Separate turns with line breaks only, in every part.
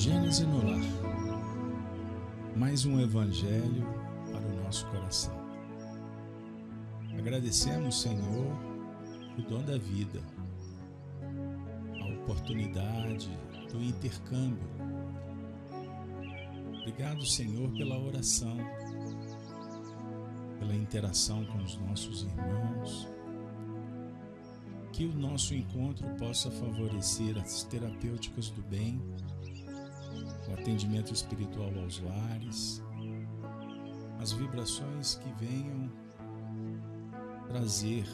Gênese no lar. Mais um evangelho para o nosso coração. Agradecemos, Senhor, o dom da vida, a oportunidade do intercâmbio. Obrigado, Senhor, pela oração, pela interação com os nossos irmãos. Que o nosso encontro possa favorecer as terapêuticas do bem, o atendimento espiritual aos lares, as vibrações que venham trazer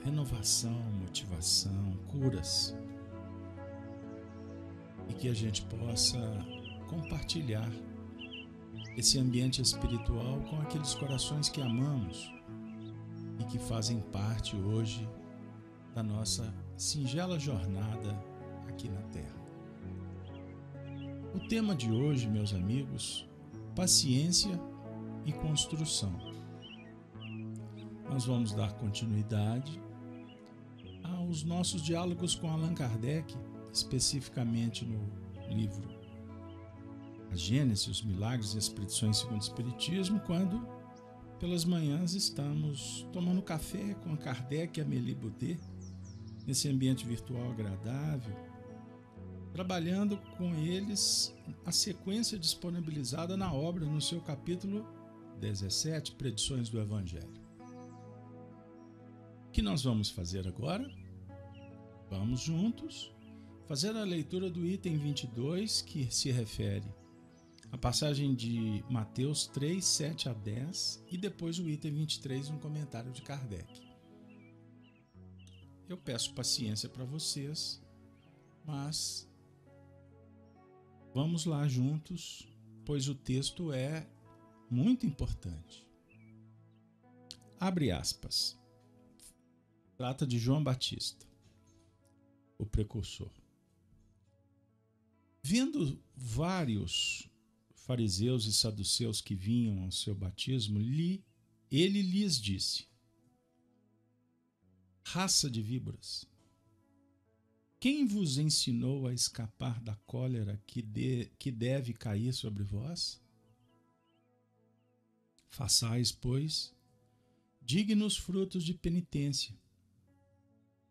renovação, motivação, curas, e que a gente possa compartilhar esse ambiente espiritual com aqueles corações que amamos e que fazem parte hoje da nossa singela jornada aqui na Terra. O tema de hoje, meus amigos, paciência e construção. Nós vamos dar continuidade aos nossos diálogos com Allan Kardec, especificamente no livro A Gênese, os Milagres e as Predições segundo o Espiritismo, quando pelas manhãs estamos tomando café com Kardec e Amélie Baudet, nesse ambiente virtual agradável, trabalhando com eles a sequência disponibilizada na obra no seu capítulo 17, Predições do Evangelho. O que nós vamos fazer agora? Vamos juntos fazer a leitura do item 22, que se refere à passagem de Mateus 3, 7 a 10, e depois o item 23, um comentário de Kardec. Eu peço paciência para vocês, mas vamos lá juntos, pois o texto é muito importante. Abre aspas. Trata de João Batista, o precursor. Vendo vários fariseus e saduceus que vinham ao seu batismo, ele lhes disse: raça de víboras, quem vos ensinou a escapar da cólera que deve cair sobre vós? Façais, pois, dignos frutos de penitência,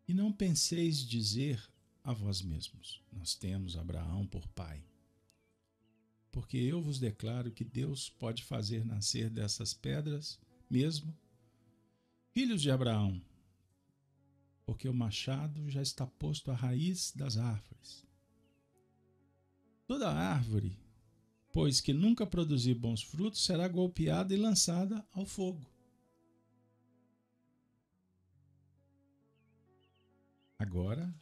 e não penseis dizer a vós mesmos: nós temos Abraão por pai. Porque eu vos declaro que Deus pode fazer nascer dessas pedras mesmo filhos de Abraão, porque o machado já está posto à raiz das árvores. Toda árvore, pois que nunca produzir bons frutos, será golpeada e lançada ao fogo. Agora,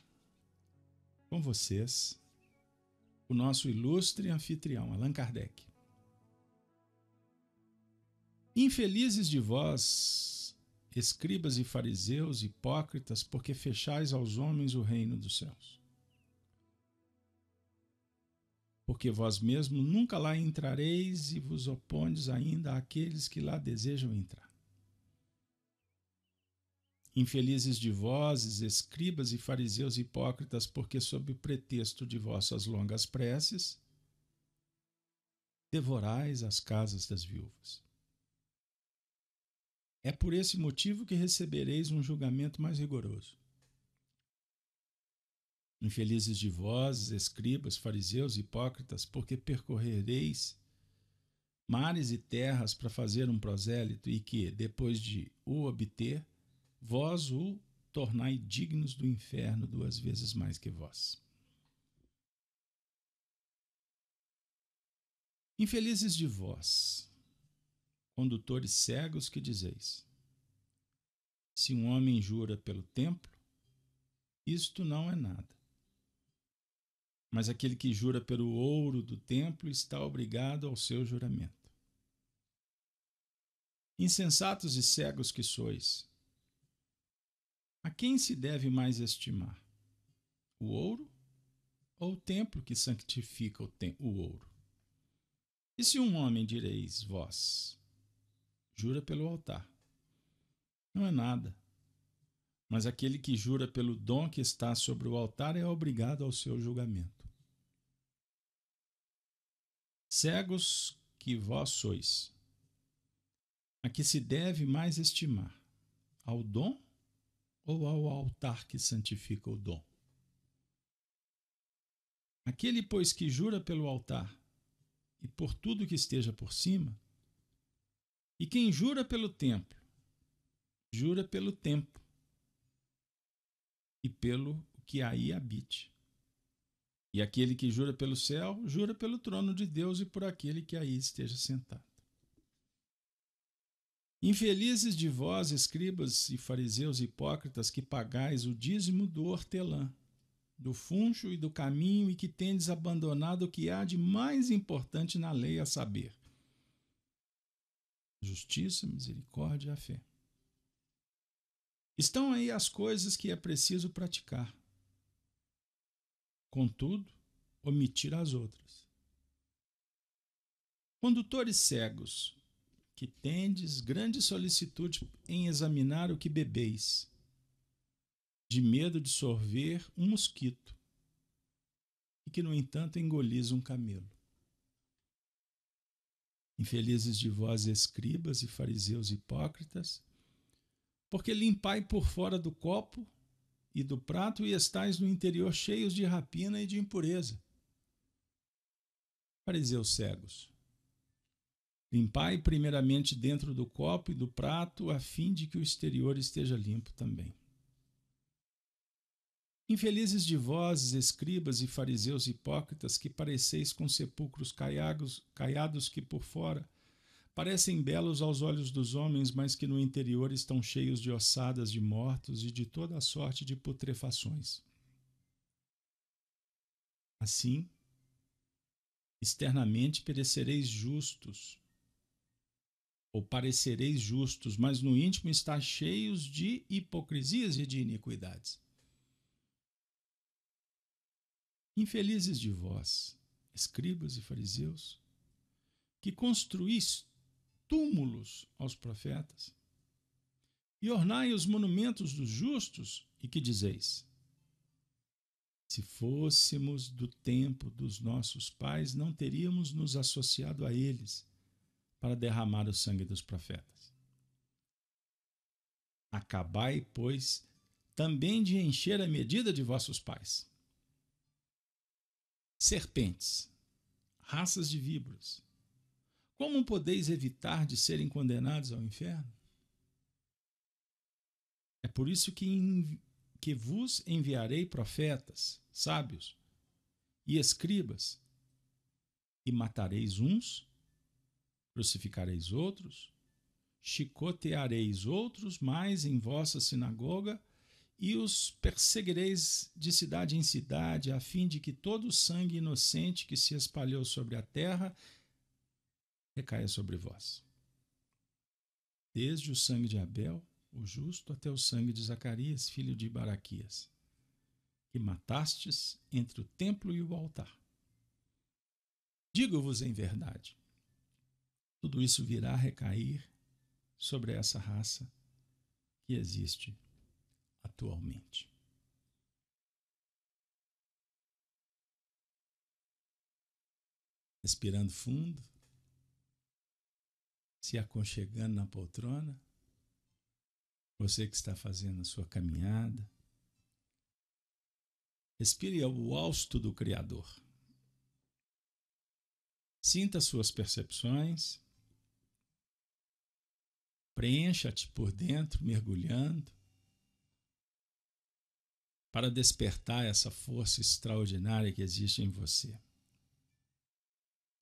com vocês, o nosso ilustre anfitrião, Allan Kardec. Infelizes de vós, escribas e fariseus, hipócritas, porque fechais aos homens o reino dos céus. Porque vós mesmos nunca lá entrareis e vos opondes ainda àqueles que lá desejam entrar. Infelizes de vós, escribas e fariseus hipócritas, porque sob o pretexto de vossas longas preces, devorais as casas das viúvas. É por esse motivo que recebereis um julgamento mais rigoroso. Infelizes de vós, escribas, fariseus, hipócritas, porque percorrereis mares e terras para fazer um prosélito e que, depois de o obter, vós o tornai dignos do inferno 2 vezes mais que vós. Infelizes de vós, condutores cegos, que dizeis: se um homem jura pelo templo, isto não é nada. Mas aquele que jura pelo ouro do templo está obrigado ao seu juramento. Insensatos e cegos que sois, a quem se deve mais estimar? O ouro ou o templo que santifica o ouro? E se um homem, direis vós, jura pelo altar? Não é nada. Mas aquele que jura pelo dom que está sobre o altar é obrigado ao seu julgamento. Cegos que vós sois, a que se deve mais estimar, ao dom ou ao altar que santifica o dom? Aquele, pois, que jura pelo altar e por tudo que esteja por cima, e quem jura pelo templo, jura pelo tempo e pelo que aí habite. E aquele que jura pelo céu, jura pelo trono de Deus e por aquele que aí esteja sentado. Infelizes de vós, escribas e fariseus hipócritas, que pagais o dízimo do hortelã, do funcho e do caminho, e que tendes abandonado o que há de mais importante na lei, a saber, justiça, misericórdia e a fé. Estão aí as coisas que é preciso praticar. Contudo, omitir as outras. Condutores cegos, que tendes grande solicitude em examinar o que bebeis, de medo de sorver um mosquito, e que, no entanto, engolis um camelo. Infelizes de vós, escribas e fariseus hipócritas, porque limpai por fora do copo e do prato e estais no interior cheios de rapina e de impureza. Fariseus cegos, limpai primeiramente dentro do copo e do prato, a fim de que o exterior esteja limpo também. Infelizes de vós, escribas e fariseus hipócritas, que pareceis com sepulcros caiados que por fora parecem belos aos olhos dos homens, mas que no interior estão cheios de ossadas de mortos e de toda a sorte de putrefações. Assim, externamente perecereis justos, ou parecereis justos, mas no íntimo está cheios de hipocrisias e de iniquidades. Infelizes de vós, escribas e fariseus, que construís túmulos aos profetas e ornai os monumentos dos justos, e que dizeis: se fôssemos do tempo dos nossos pais, não teríamos nos associado a eles para derramar o sangue dos profetas. Acabai, pois, também de encher a medida de vossos pais. Serpentes, raças de víboras, como podeis evitar de serem condenados ao inferno? É por isso que vos enviarei profetas, sábios e escribas, e matareis uns, crucificareis outros, chicoteareis outros mais em vossa sinagoga, e os perseguireis de cidade em cidade, a fim de que todo o sangue inocente que se espalhou sobre a terra recaia sobre vós. Desde o sangue de Abel, o justo, até o sangue de Zacarias, filho de Baraquias, que matastes entre o templo e o altar. Digo-vos em verdade, tudo isso virá a recair sobre essa raça que existe atualmente. Respirando fundo, se aconchegando na poltrona, você que está fazendo a sua caminhada, respire o hausto do Criador. Sinta suas percepções, preencha-te por dentro, mergulhando, para despertar essa força extraordinária que existe em você.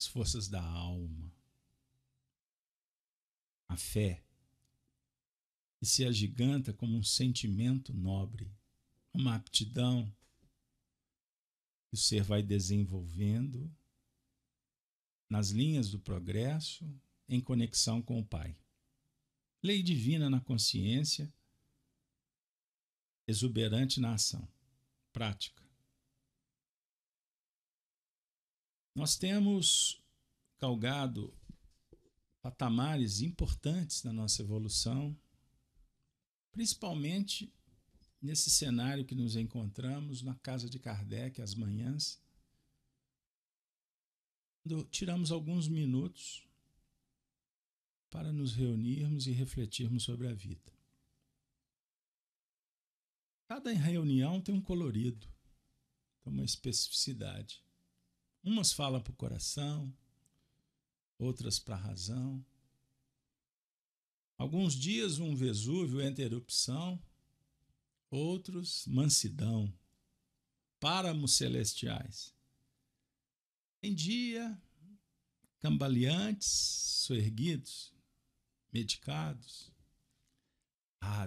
As forças da alma, a fé, que se agiganta como um sentimento nobre, uma aptidão que o ser vai desenvolvendo nas linhas do progresso em conexão com o Pai. Lei divina na consciência, exuberante na ação, prática. Nós temos galgado patamares importantes na nossa evolução, principalmente nesse cenário que nos encontramos na casa de Kardec às manhãs, tiramos alguns minutos para nos reunirmos e refletirmos sobre a vida. Cada reunião tem um colorido, tem uma especificidade. Umas falam para o coração, outras para a razão. Alguns dias um Vesúvio entra em erupção, outros mansidão, páramos celestiais. Em dia, cambaleantes, soerguidos, medicados.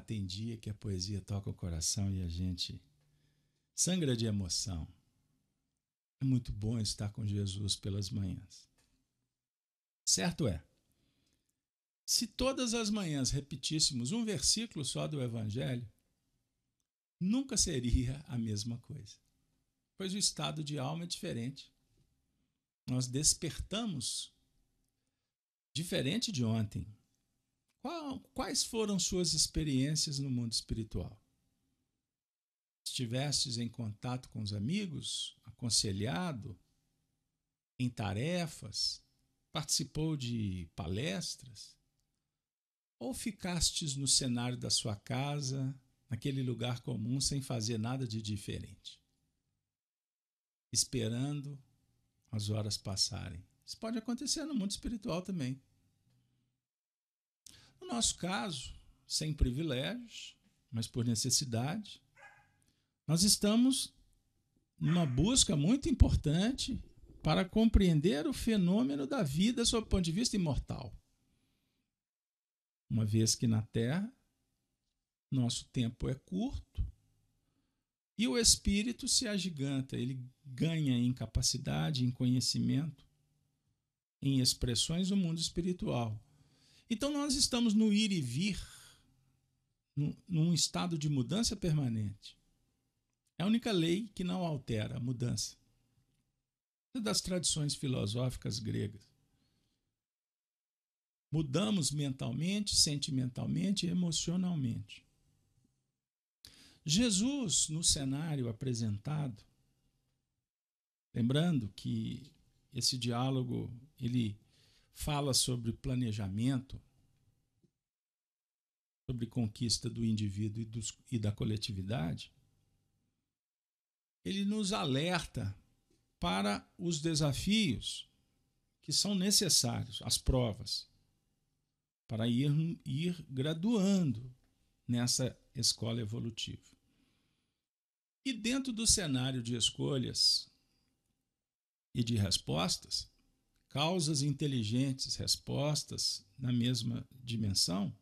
Tem dia que a poesia toca o coração e a gente sangra de emoção. É muito bom estar com Jesus pelas manhãs. Certo é, se todas as manhãs repetíssemos um versículo só do Evangelho, nunca seria a mesma coisa, pois o estado de alma é diferente. Nós despertamos diferente de ontem. Quais foram suas experiências no mundo espiritual? Estivestes em contato com os amigos, aconselhado, em tarefas, participou de palestras? Ou ficastes no cenário da sua casa, naquele lugar comum, sem fazer nada de diferente? Esperando as horas passarem. Isso pode acontecer no mundo espiritual também. No nosso caso, sem privilégios, mas por necessidade, nós estamos numa busca muito importante para compreender o fenômeno da vida sob o ponto de vista imortal. Uma vez que na Terra, nosso tempo é curto e o espírito se agiganta, ele ganha em capacidade, em conhecimento, em expressões do mundo espiritual. Então nós estamos no ir e vir, num estado de mudança permanente. É a única lei que não altera a mudança. É das tradições filosóficas gregas. Mudamos mentalmente, sentimentalmente e emocionalmente. Jesus, no cenário apresentado, lembrando que esse diálogo ele fala sobre planejamento, sobre conquista do indivíduo e da coletividade, ele nos alerta para os desafios que são necessários, as provas, para ir graduando nessa escola evolutiva. E dentro do cenário de escolhas e de respostas, causas inteligentes, respostas na mesma dimensão,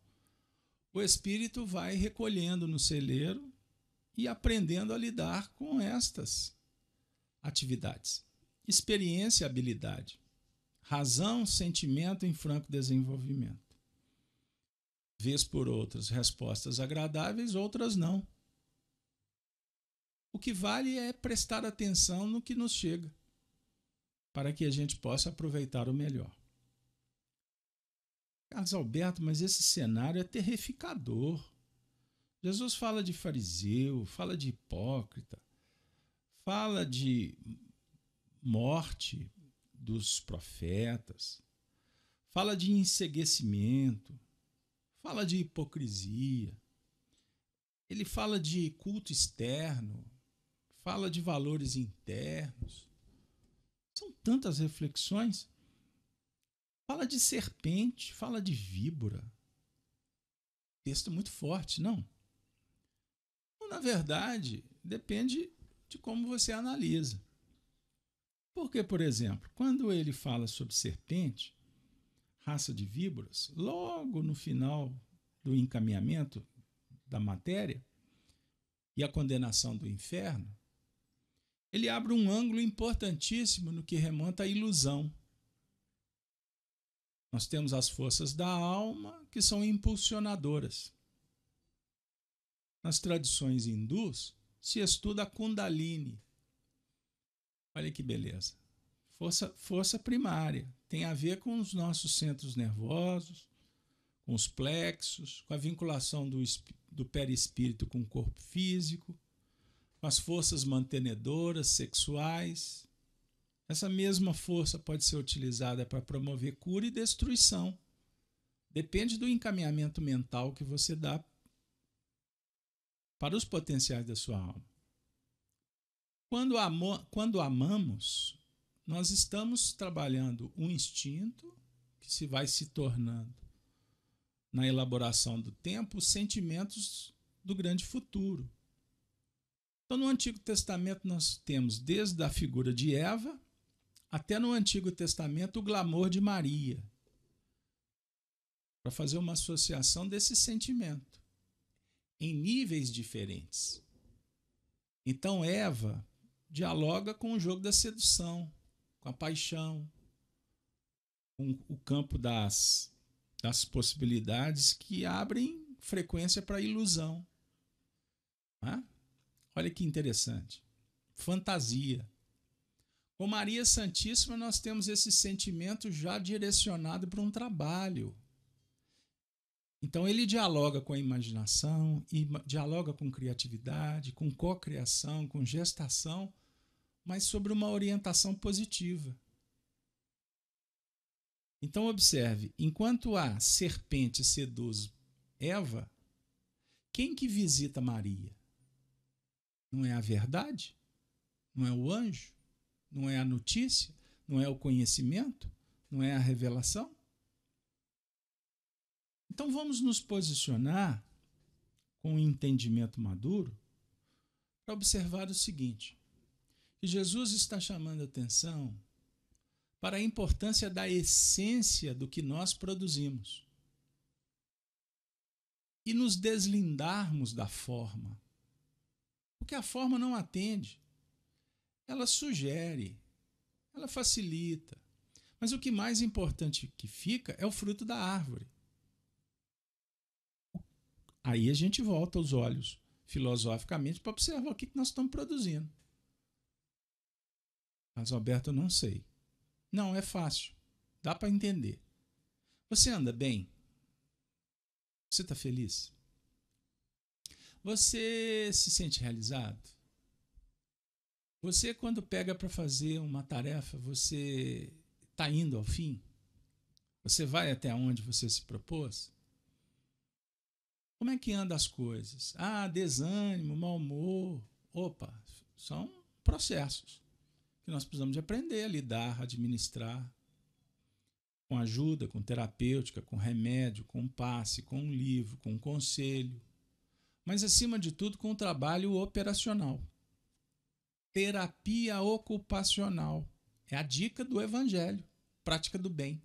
o espírito vai recolhendo no celeiro e aprendendo a lidar com estas atividades. Experiência e habilidade. Razão, sentimento em franco desenvolvimento. Vez por outras, respostas agradáveis, outras não. O que vale é prestar atenção no que nos chega, para que a gente possa aproveitar o melhor. Carlos Alberto, mas esse cenário é terrificador. Jesus fala de fariseu, fala de hipócrita, fala de morte dos profetas, fala de enceguecimento, fala de hipocrisia, ele fala de culto externo, fala de valores internos. São tantas reflexões. Fala de serpente, fala de víbora. Texto muito forte, não? Na verdade, depende de como você analisa. Porque, por exemplo, quando ele fala sobre serpente, raça de víboras, logo no final do encaminhamento da matéria e a condenação do inferno, ele abre um ângulo importantíssimo no que remonta à ilusão. Nós temos as forças da alma que são impulsionadoras. Nas tradições hindus se estuda a Kundalini. Olha que beleza. Força primária. Tem a ver com os nossos centros nervosos, com os plexos, com a vinculação do perispírito com o corpo físico, com as forças mantenedoras, sexuais. Essa mesma força pode ser utilizada para promover cura e destruição. Depende do encaminhamento mental que você dá para os potenciais da sua alma. Quando amamos, nós estamos trabalhando um instinto que se vai se tornando, na elaboração do tempo, os sentimentos do grande futuro. Então, no Antigo Testamento, nós temos desde a figura de Eva até no Antigo Testamento o glamour de Maria, para fazer uma associação desse sentimento em níveis diferentes. Então, Eva dialoga com o jogo da sedução, com a paixão, com o campo das possibilidades que abrem frequência para a ilusão. Olha que interessante. Fantasia. Com Maria Santíssima, nós temos esse sentimento já direcionado para um trabalho. Então, ele dialoga com a imaginação, dialoga com criatividade, com cocriação, com gestação, mas sobre uma orientação positiva. Então, observe, enquanto a serpente seduz Eva, quem que visita Maria? Não é a verdade? Não é o anjo? Não é a notícia? Não é o conhecimento? Não é a revelação? Então vamos nos posicionar com um entendimento maduro para observar o seguinte, que Jesus está chamando a atenção para a importância da essência do que nós produzimos e nos deslindarmos da forma. Porque a forma não atende, ela sugere, ela facilita. Mas o que mais importante que fica é o fruto da árvore. Aí a gente volta os olhos filosoficamente para observar o que nós estamos produzindo. Mas, Alberto, eu não sei. Não, é fácil. Dá para entender. Você anda bem? Você está feliz? Você se sente realizado? Você, quando pega para fazer uma tarefa, você está indo ao fim? Você vai até onde você se propôs? Como é que andam as coisas? Desânimo, mau humor. Opa, são processos que nós precisamos de aprender a lidar, a administrar, com ajuda, com terapêutica, com remédio, com passe, com um livro, com um conselho. Mas, acima de tudo, com o trabalho operacional. Terapia ocupacional. É a dica do Evangelho. Prática do bem.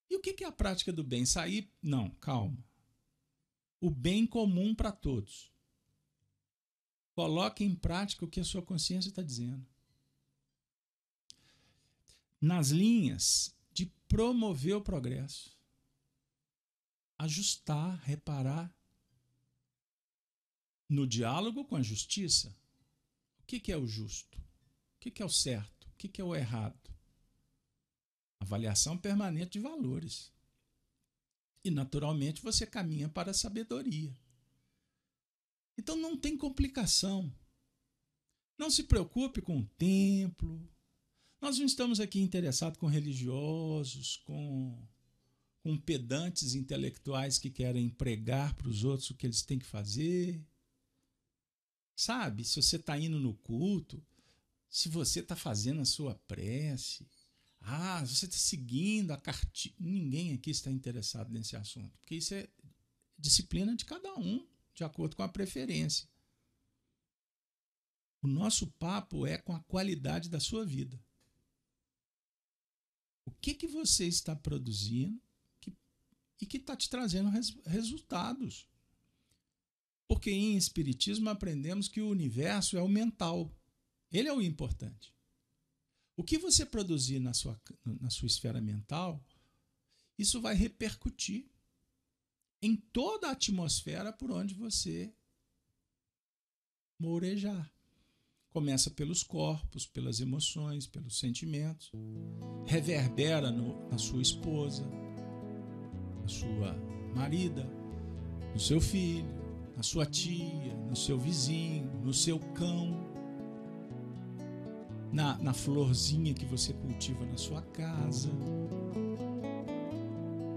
E o que é a prática do bem? Sair? Não, calma. O bem comum para todos. Coloque em prática o que a sua consciência está dizendo. Nas linhas de promover o progresso. Ajustar, reparar. No diálogo com a justiça, o que é o justo? O que é o certo? O que é o errado? Avaliação permanente de valores. E, naturalmente, você caminha para a sabedoria. Então, não tem complicação. Não se preocupe com o templo. Nós não estamos aqui interessados com religiosos, com pedantes intelectuais que querem pregar para os outros o que eles têm que fazer. Sabe, se você está indo no culto, se você está fazendo a sua prece, você está seguindo a cartilha. Ninguém aqui está interessado nesse assunto, porque isso é disciplina de cada um, de acordo com a preferência. O nosso papo é com a qualidade da sua vida. O que você está produzindo e que está te trazendo resultados? Porque em Espiritismo aprendemos que o universo é o mental. Ele é o importante. O que você produzir na sua esfera mental, isso vai repercutir em toda a atmosfera por onde você morejar. Começa pelos corpos, pelas emoções, pelos sentimentos. Reverbera na sua esposa, na sua marida, no seu filho, na sua tia, no seu vizinho, no seu cão. na florzinha que você cultiva na sua casa.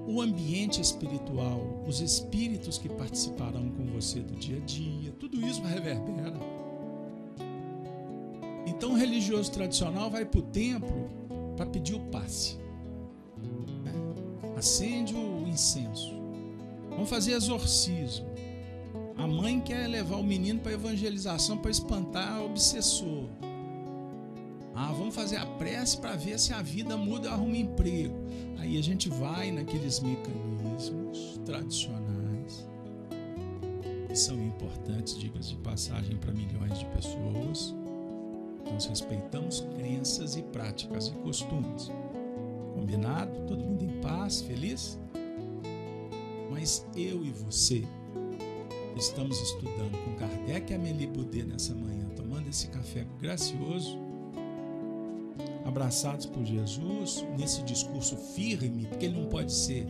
O ambiente espiritual, os espíritos que participarão com você do dia a dia, tudo isso reverbera. Então o religioso tradicional vai para o templo para pedir o passe. Acende o incenso. Vamos fazer exorcismo. A mãe quer levar o menino para evangelização para espantar o obsessor. Vamos fazer a prece para ver se a vida muda e arruma emprego. Aí a gente vai naqueles mecanismos tradicionais que são importantes, diga-se de passagem, para milhões de pessoas. Nós respeitamos crenças e práticas e costumes. Combinado? Todo mundo em paz, feliz? Mas eu e você estamos estudando com Kardec e Amélie Boudet nessa manhã, tomando esse café gracioso, abraçados por Jesus, nesse discurso firme, porque ele não pode ser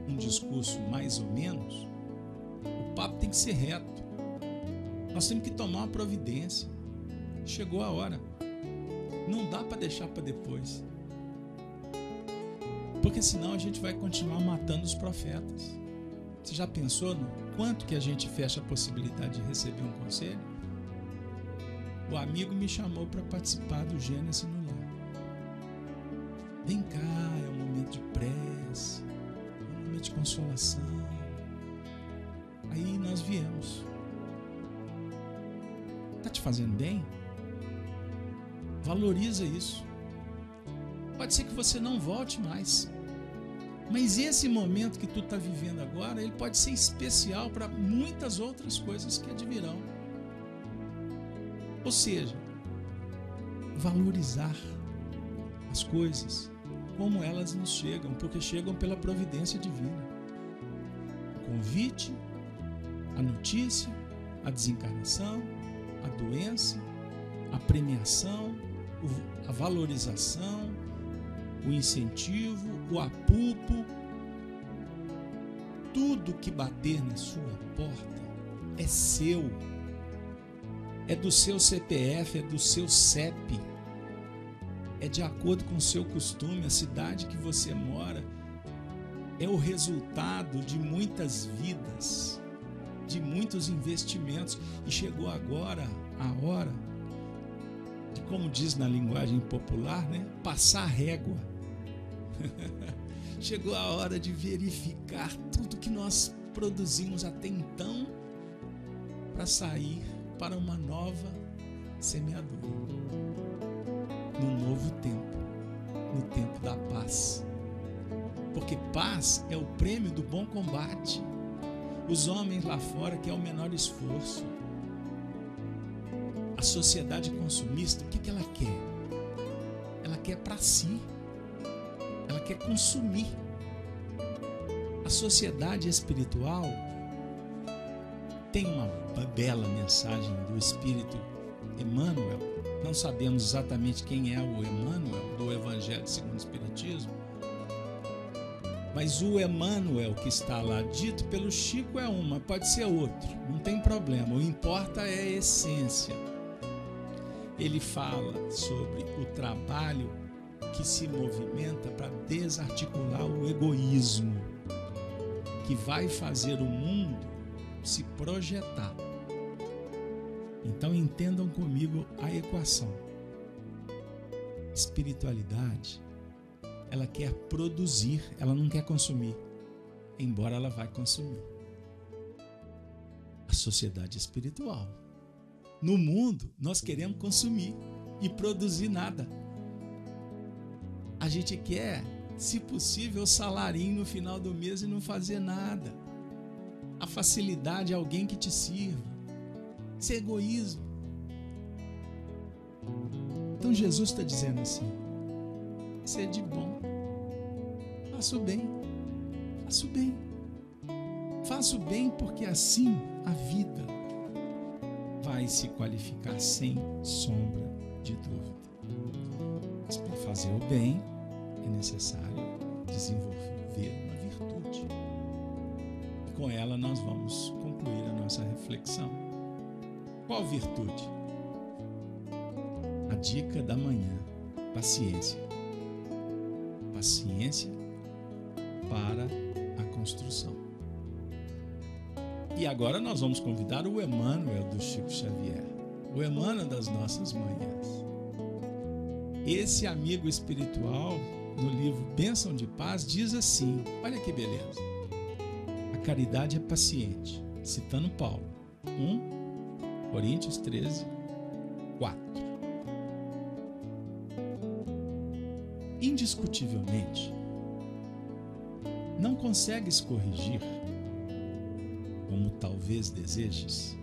um discurso mais ou menos. O papo tem que ser reto. Nós temos que tomar uma providência. Chegou a hora. Não dá para deixar para depois. Porque senão a gente vai continuar matando os profetas. Você já pensou no quanto que a gente fecha a possibilidade de receber um conselho? O amigo me chamou para participar do Gênesis no Lar. Vem cá, é um momento de prece, é um momento de consolação. Aí nós viemos. Tá te fazendo bem? Valoriza isso. Pode ser que você não volte mais. Mas esse momento que tu está vivendo agora, ele pode ser especial para muitas outras coisas que advirão. Ou seja, valorizar as coisas como elas nos chegam, porque chegam pela providência divina. O convite, a notícia, a desencarnação, a doença, a premiação, a valorização, o incentivo, o apupo, tudo que bater na sua porta é seu, é do seu CPF, é do seu CEP, é de acordo com o seu costume, a cidade que você mora, é o resultado de muitas vidas, de muitos investimentos, e chegou agora a hora de, como diz na linguagem popular, né, passar a régua. Chegou a hora de verificar tudo que nós produzimos até então para sair para uma nova semeadura, num novo tempo, no tempo da paz. Porque paz é o prêmio do bom combate. Os homens lá fora querem o menor esforço. A sociedade consumista, o que ela quer? Ela quer para si. Ela quer consumir. A sociedade espiritual tem uma bela mensagem do Espírito Emmanuel. Não sabemos exatamente quem é o Emmanuel do Evangelho segundo o Espiritismo, mas o Emmanuel que está lá dito pelo Chico é uma, pode ser outro, não tem problema. O importa é a essência. Ele fala sobre o trabalho que se movimenta para desarticular o egoísmo, que vai fazer o mundo se projetar. Então entendam comigo a equação. Espiritualidade, ela quer produzir, ela não quer consumir, embora ela vai consumir. A sociedade espiritual. No mundo, nós queremos consumir e produzir nada. A gente quer, se possível, o salarinho no final do mês e não fazer nada. A facilidade é alguém que te sirva. Isso é egoísmo. Então Jesus está dizendo assim: sede bom, faça o bem, faça o bem. Faça o bem, porque assim a vida vai se qualificar sem sombra de dúvida. Mas para fazer o bem é necessário desenvolver uma virtude. E com ela nós vamos concluir a nossa reflexão. Qual virtude? A dica da manhã: paciência. Paciência para a construção. E agora nós vamos convidar o Emmanuel do Chico Xavier, o Emmanuel das nossas manhãs. Esse amigo espiritual, no livro Bênção de Paz, diz assim, olha que beleza: a caridade é paciente, citando Paulo, 1 Coríntios 13, 4. Indiscutivelmente, não consegues corrigir, como talvez desejes,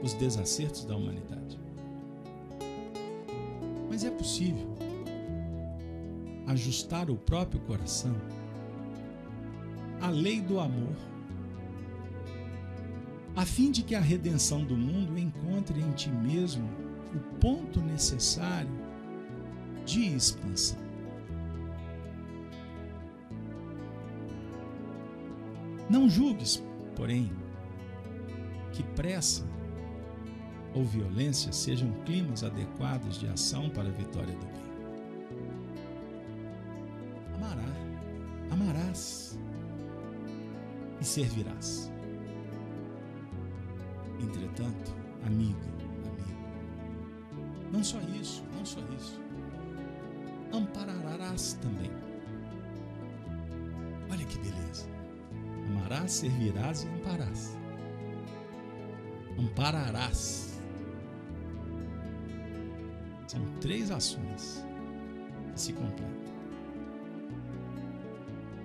os desacertos da humanidade. Mas é possível ajustar o próprio coração à lei do amor, a fim de que a redenção do mundo encontre em ti mesmo o ponto necessário de expansão. Não julgues, porém, que pressa ou violência sejam climas adequados de ação para a vitória do bem. Amarás e servirás. Entretanto, amigo, não só isso, ampararás também. Olha que beleza. Amarás, servirás e amparás. Ampararás. São 3 ações que se completam.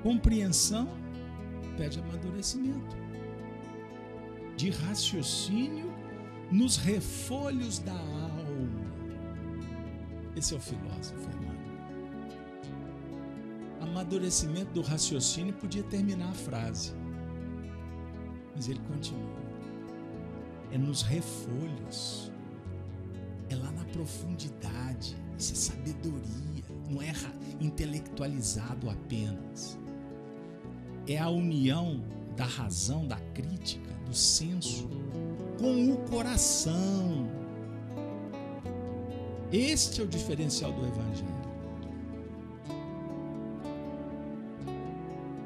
Compreensão pede amadurecimento de raciocínio nos refolhos da alma. Esse é o filósofo, irmão. Amadurecimento do raciocínio podia terminar a frase, mas ele continua. É nos refolhos, é lá na profundidade. Isso é sabedoria, não é intelectualizado apenas. É a união da razão, da crítica, do senso com o coração. Este é o diferencial do Evangelho.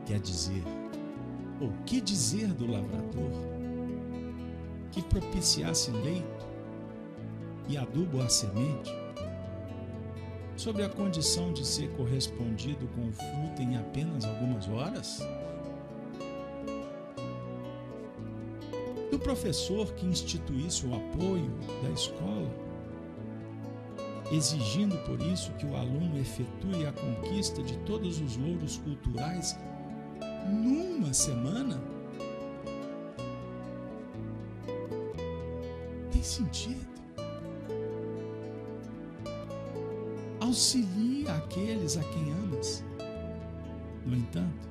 Quer dizer, ou que dizer do lavrador que propiciasse leito e adubo à semente, sobre a condição de ser correspondido com o fruto em apenas algumas horas? E o professor que instituísse o apoio da escola, exigindo por isso que o aluno efetue a conquista de todos os louros culturais numa semana? Tem sentido? Auxilia aqueles a quem amas. No entanto,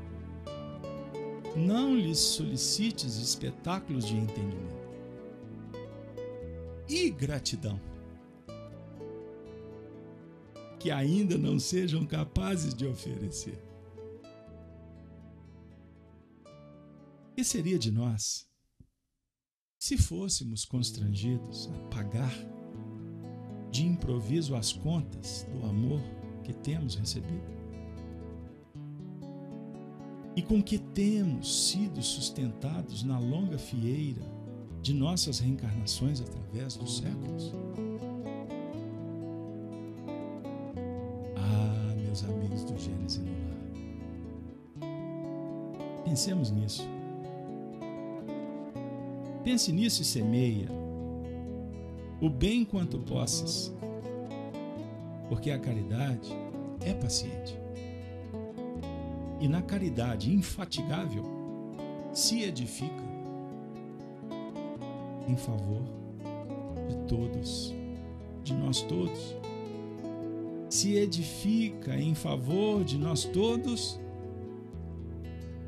não lhes solicites espetáculos de entendimento e gratidão que ainda não sejam capazes de oferecer. Que seria de nós se fôssemos constrangidos a pagar de improviso as contas do amor que temos recebido e com que temos sido sustentados na longa fieira de nossas reencarnações através dos séculos? Ah, meus amigos do Gênesis no Lar, pensemos nisso. Pense nisso e semeia o bem quanto possas, porque a caridade é paciente. E na caridade infatigável se edifica em favor de todos, de nós todos. Se edifica em favor de nós todos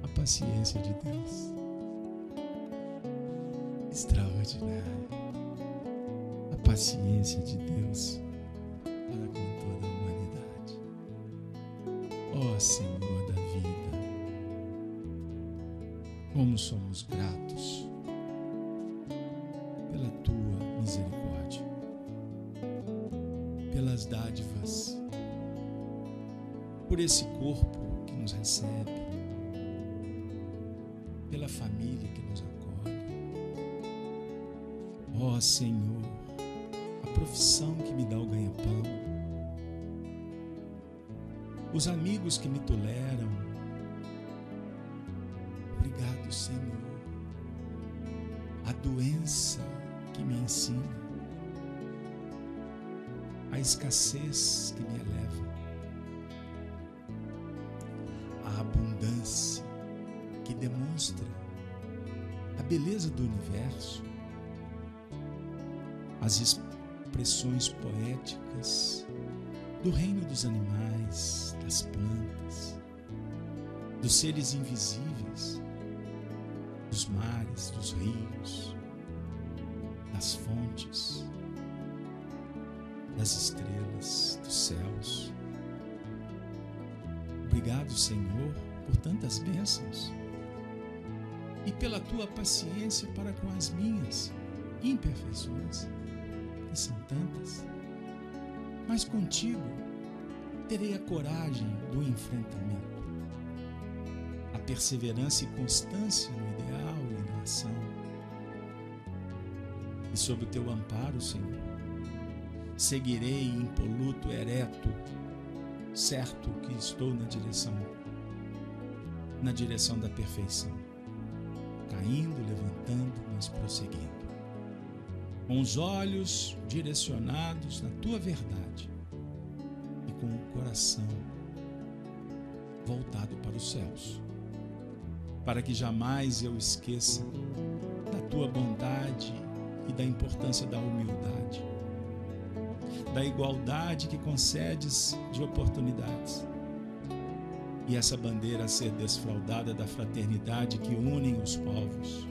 a paciência de Deus. Extraordinário. A paciência de Deus para com toda a humanidade. Ó Senhor da vida, como somos gratos pela tua misericórdia. pelas dádivas, por esse corpo que nos recebe, pela família que nos acolhe. Ó Senhor, a profissão que me dá o ganha-pão, os amigos que me toleram. Obrigado, Senhor. A doença que me ensina, a escassez que me eleva, a abundância que demonstra a beleza do universo, as expressões poéticas do reino dos animais, das plantas, dos seres invisíveis, dos mares, dos rios, das fontes, das estrelas, dos céus. Obrigado, Senhor, por tantas bênçãos e pela tua paciência para com as minhas imperfeições, que são tantas. Mas contigo terei a coragem do enfrentamento, a perseverança e constância no ideal e na ação. E sob o teu amparo, Senhor, seguirei impoluto, ereto, certo que estou na direção da perfeição, caindo, levantando, mas prosseguindo, com os olhos direcionados na tua verdade e com o coração voltado para os céus, para que jamais eu esqueça da tua bondade e da importância da humildade, da igualdade que concedes de oportunidades, e essa bandeira a ser desfraldada da fraternidade que unem os povos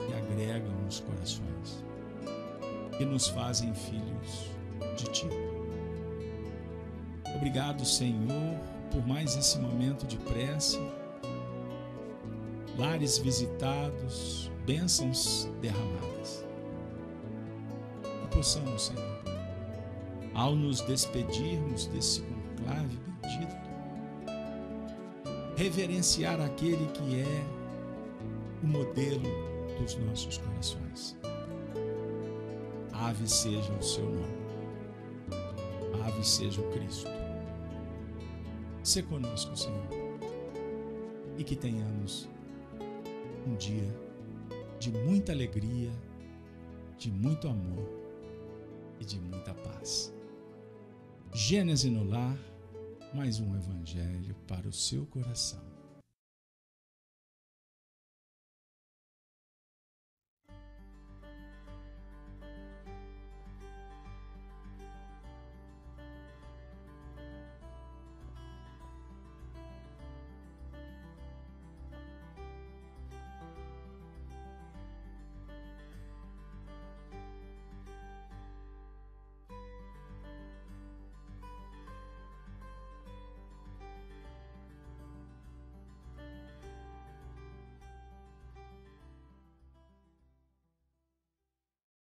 e agregam os corações, que nos fazem filhos de ti. Obrigado, Senhor, por mais esse momento de prece, lares visitados, bênçãos derramadas. Que possamos, Senhor, ao nos despedirmos desse conclave bendito, reverenciar aquele que é o modelo dos nossos corações. Ave seja o seu nome, ave seja o Cristo. Sê conosco, Senhor, e que tenhamos um dia de muita alegria, de muito amor e de muita paz. Gênese no lar, mais um evangelho para o seu coração.